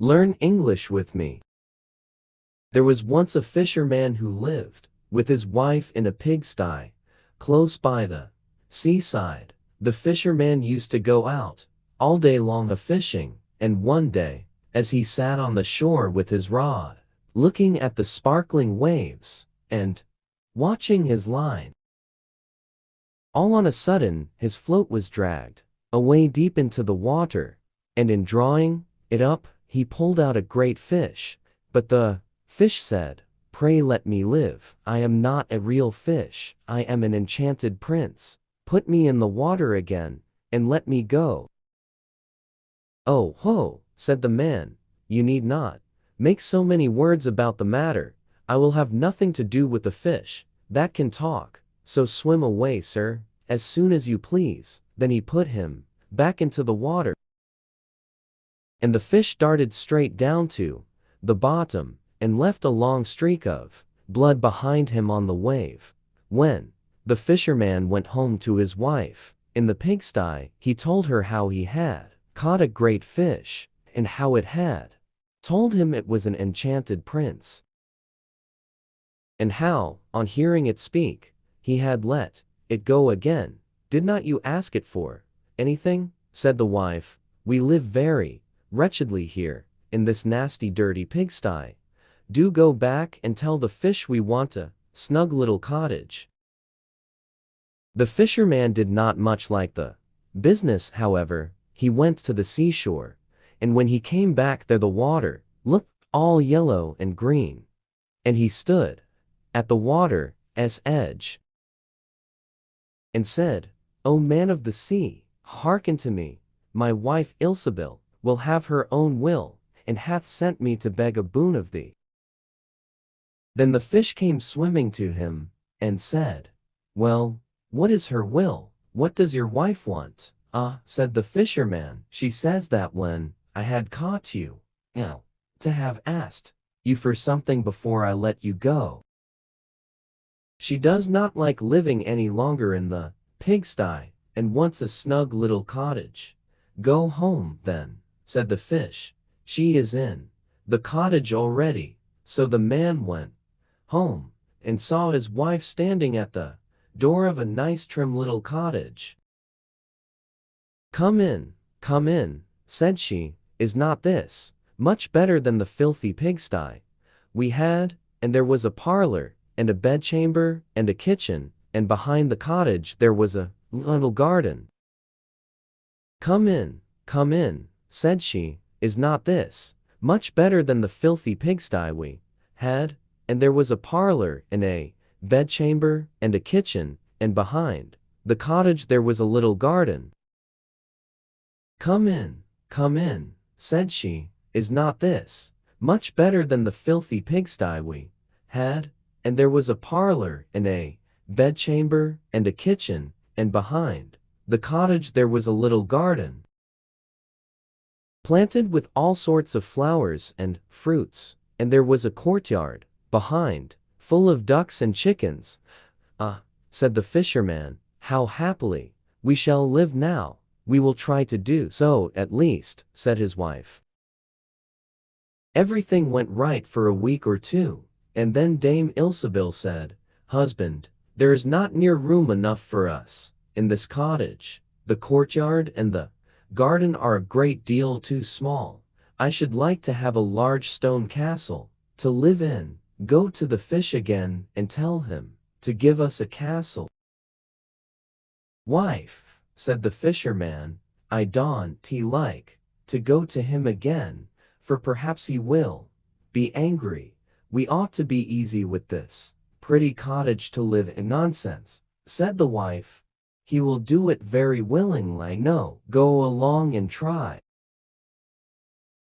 Learn English with me. There was once a fisherman who lived with his wife in a pigsty close by the seaside. The fisherman used to go out all day long a-fishing, and one day, as he sat on the shore with his rod, looking at the sparkling waves and watching his line, all on a sudden his float was dragged away deep into the water, and in drawing it up, he pulled out a great fish. But the fish said, "Pray let me live. I am not a real fish. I am an enchanted prince. Put me in the water again, and let me go." "Oh ho," said the man, "you need not make so many words about the matter. I will have nothing to do with the fish that can talk, so swim away, sir, as soon as you please." Then he put him back into the water, and the fish darted straight down to the bottom and left a long streak of blood behind him on the wave. When the fisherman went home to his wife in the pigsty, he told her how he had caught a great fish, and how it had told him it was an enchanted prince, and how, on hearing it speak, he had let it go again. "Did not you ask it for anything?" said the wife. "We live very wretchedly here, in this nasty dirty pigsty. Do go back and tell the fish we want a snug little cottage." The fisherman did not much like the business, however. He went to the seashore, and when he came back there the water looked all yellow and green, and he stood at the water's edge and said, "O man of the sea, hearken to me. My wife Ilsebil will have her own will, and hath sent me to beg a boon of thee." Then the fish came swimming to him, and said, "Well, what is her will? What does your wife want?" "Ah," said the fisherman, "she says that when I had caught you, to have asked you for something before I let you go. She does not like living any longer in the pigsty, and wants a snug little cottage." "Go home, then," said the fish. "She is in the cottage already." So the man went home, and saw his wife standing at the door of a nice trim little cottage. come in," said she. "Is not this much better than the filthy pigsty we had?" And there was a parlor, and a bedchamber, and a kitchen, and behind the cottage there was a little garden. Come in," said she. "Is not this much better than the filthy pigsty we had?" And there was a parlor, and a bedchamber, and a kitchen, and behind the cottage there was a little garden. Come in," said she. "Is not this much better than the filthy pigsty we had?" And there was a parlor, and a bedchamber, and a kitchen, and behind the cottage there was a little garden, planted with all sorts of flowers and fruits, and there was a courtyard behind, full of ducks and chickens. "Ah," said the fisherman, "how happily we shall live now." "We will try to do so, at least," said his wife. Everything went right for a week or two, and then Dame Ilsebil said, "Husband, there is not near room enough for us in this cottage. The courtyard and the garden are a great deal too small. I should like to have a large stone castle to live in." "Go to the fish again and tell him to give us a castle." "Wife," said the fisherman, "I don't like to go to him again, for perhaps he will be angry. We ought to be easy with this pretty cottage to live in." "Nonsense," said the wife. "He will do it very willingly. No, go along and try."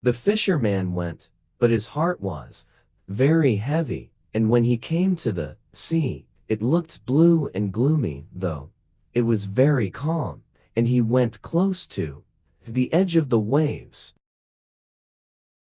The fisherman went, but his heart was very heavy, and when he came to the sea, it looked blue and gloomy, though it was very calm, and he went close to the edge of the waves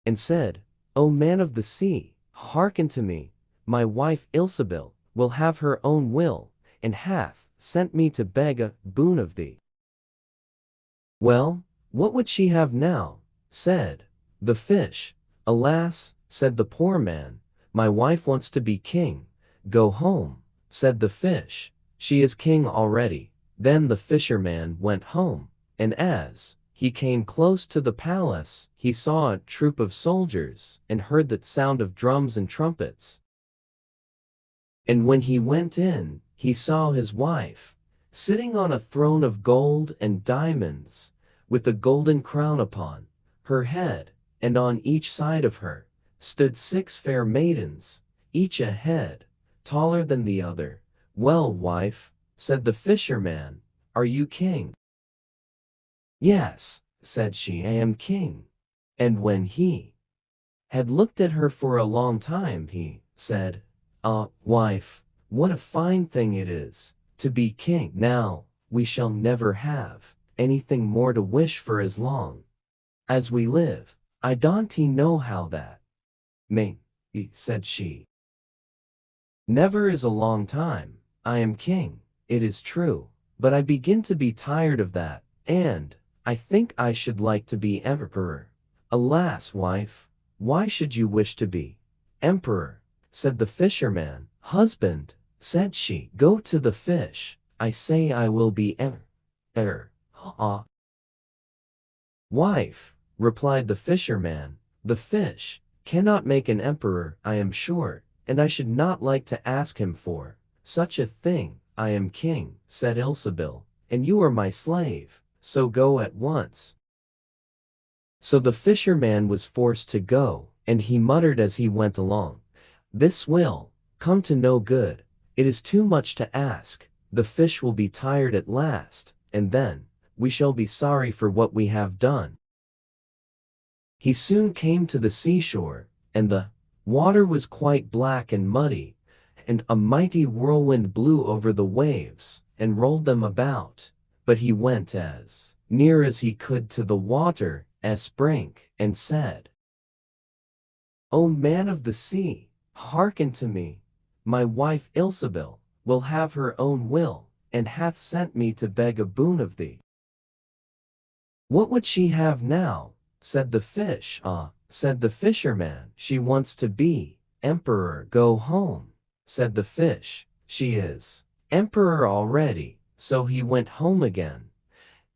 and said, "O man of the sea, hearken to me. My wife Ilsebil will have her own will, and hath sent me to beg a boon of thee." "Well, what would she have now?" said The fish, "Alas," said the poor man, "my wife wants to be king." "Go home," said the fish, "she is king already." Then the fisherman went home, and as he came close to the palace, he saw a troop of soldiers and heard the sound of drums and trumpets. And when he went in, he saw his wife, sitting on a throne of gold and diamonds, with a golden crown upon her head, and on each side of her stood 6 fair maidens, each a head taller than the other. "Well, wife," said the fisherman, "are you king?" "Yes," said she, "I am king." And when he had looked at her for a long time, he said, "Ah, wife, what a fine thing it is to be king. Now we shall never have anything more to wish for as long as we live." "I don't know how that may be," said she. "Never is a long time. I am king, it is true, but I begin to be tired of that, and I think I should like to be emperor." "Alas, wife, why should you wish to be emperor?" said the fisherman. "Husband," said she, "go to the fish. I say I will be emperor." "Ah." "Wife," replied the fisherman, "the fish cannot make an emperor, I am sure, and I should not like to ask him for such a thing." "I am king," said Ilsebil, "and you are my slave, so go at once." So the fisherman was forced to go, and he muttered as he went along, "This will come to no good. It is too much to ask. The fish will be tired at last, and then we shall be sorry for what we have done." He soon came to the seashore, and the water was quite black and muddy, and a mighty whirlwind blew over the waves and rolled them about. But he went as near as he could to the water's brink, and said, "O man of the sea, hearken to me. My wife Ilsebil will have her own will, and hath sent me to beg a boon of thee." "What would she have now?" said the fish. "Ah," said the fisherman, "she wants to be emperor." "Go home," said the fish, "she is emperor already." So he went home again,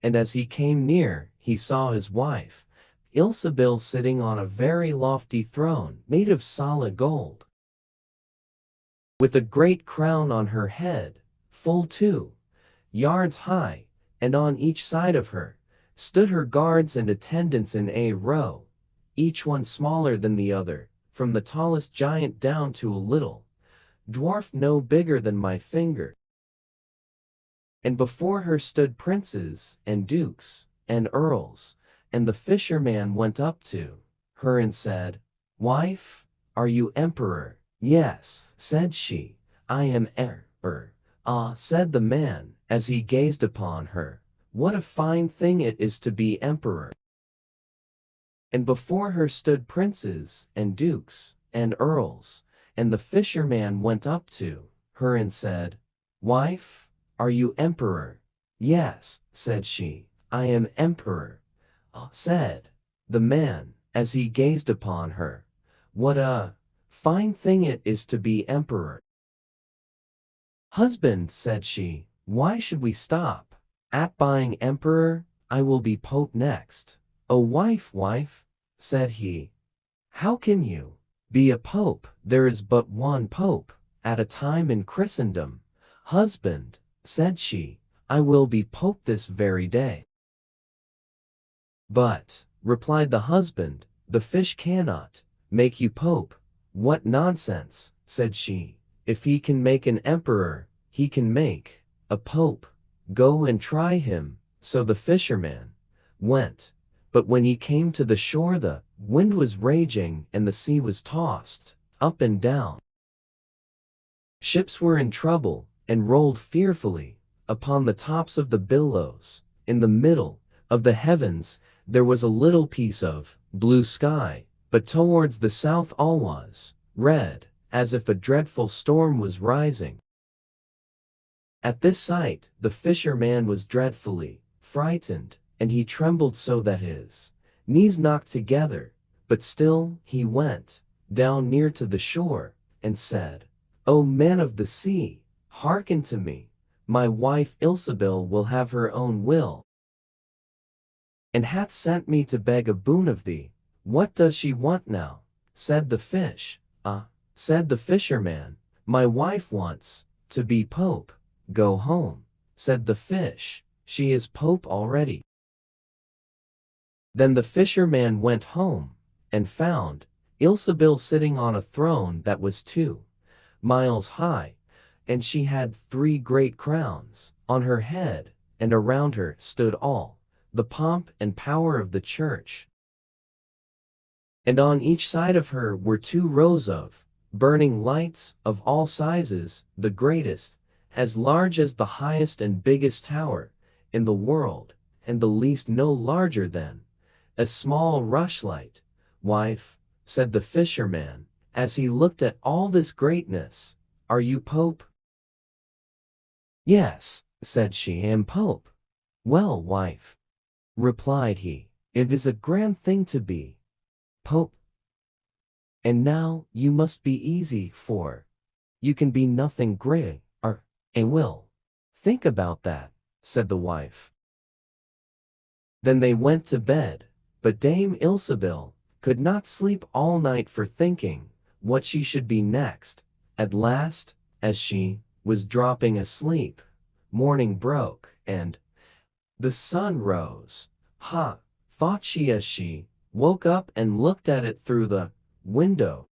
and as he came near, he saw his wife Ilsebil sitting on a very lofty throne made of solid gold, with a great crown on her head, full 2 yards high, and on each side of her stood her guards and attendants in a row, each one smaller than the other, from the tallest giant down to a little dwarf no bigger than my finger. And before her stood princes and dukes and earls, and the fisherman went up to her and said, "Wife, are you emperor?" "Yes," said she, "I am emperor." "Ah," said the man, as he gazed upon her, "what a fine thing it is to be emperor." And before her stood princes and dukes and earls, and the fisherman went up to her and said, "Wife, are you emperor?" "Yes," said she, "I am emperor." "Ah," said the man, as he gazed upon her, "what a fine thing it is to be emperor." "Husband," said she, "why should we stop at buying emperor? I will be pope next." "Oh, wife," said he, "how can you be a pope? There is but one pope at a time in Christendom." "Husband," said she, "I will be pope this very day." "But," replied the husband, "the fish cannot make you pope." "What nonsense," said she, "if he can make an emperor, he can make a pope. Go and try him." So the fisherman went, but when he came to the shore, the wind was raging and the sea was tossed up and down. Ships were in trouble and rolled fearfully upon the tops of the billows. In the middle of the heavens there was a little piece of blue sky, but towards the south all was red, as if a dreadful storm was rising. At this sight the fisherman was dreadfully frightened, and he trembled so that his knees knocked together. But still he went down near to the shore, and said, "O man of the sea, hearken to me. My wife Ilsebil will have her own will, and hath sent me to beg a boon of thee." "What does she want now?" said the fish. "Ah," said the fisherman, "my wife wants to be Pope." "Go home," said the fish, "she is Pope already." Then the fisherman went home, and found Ilsebil sitting on a throne that was 2 miles high, and she had 3 great crowns on her head, and around her stood all the pomp and power of the church. And on each side of her were 2 rows of burning lights of all sizes, the greatest as large as the highest and biggest tower in the world, and the least no larger than a small rushlight. "Wife," said the fisherman, as he looked at all this greatness, "are you Pope?" "Yes," said she, "am Pope." "Well, wife," replied he, "it is a grand thing to be Pope. And now you must be easy, for you can be nothing great, or a will." "Think about that," said the wife. Then they went to bed, but Dame Ilsebil could not sleep all night for thinking what she should be next. At last, as she was dropping asleep, morning broke, and the sun rose. "Ha," thought she as she woke up and looked at it through the window.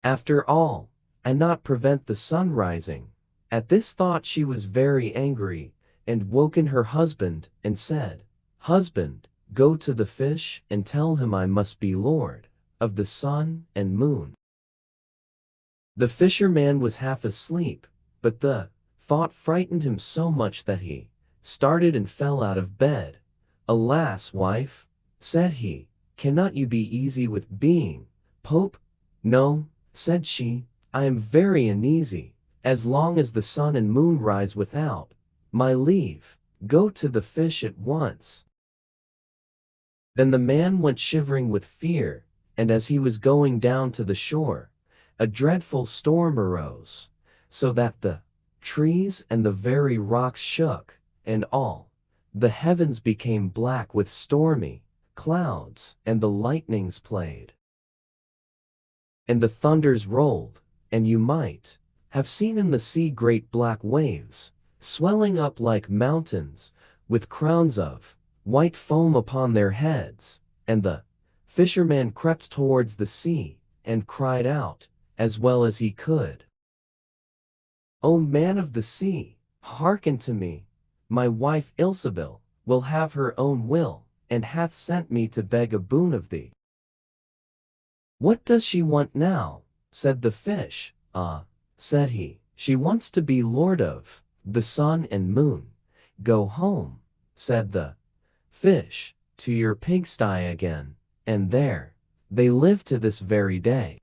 "After all, I not prevent the sun rising." At this thought she was very angry, and woken her husband, and said, "Husband, go to the fish and tell him I must be lord of the sun and moon." The fisherman was half asleep, but the thought frightened him so much that he started and fell out of bed. "Alas, wife," said he, "cannot you be easy with being Pope?" "No," said she, "I am very uneasy, as long as the sun and moon rise without my leave. Go to the fish at once." Then the man went shivering with fear, and as he was going down to the shore, a dreadful storm arose, so that the trees and the very rocks shook, and all the heavens became black with stormy clouds, and the lightnings played, and the thunders rolled, and you might have seen in the sea great black waves, swelling up like mountains, with crowns of white foam upon their heads. And the fisherman crept towards the sea, and cried out, as well as he could, "O man of the sea, hearken to me. My wife Ilsebil will have her own will, and hath sent me to beg a boon of thee." "What does she want now?" said the fish. "Ah," said he, "she wants to be lord of the sun and moon." "Go home," said the fish, "to your pigsty again, and there they live to this very day."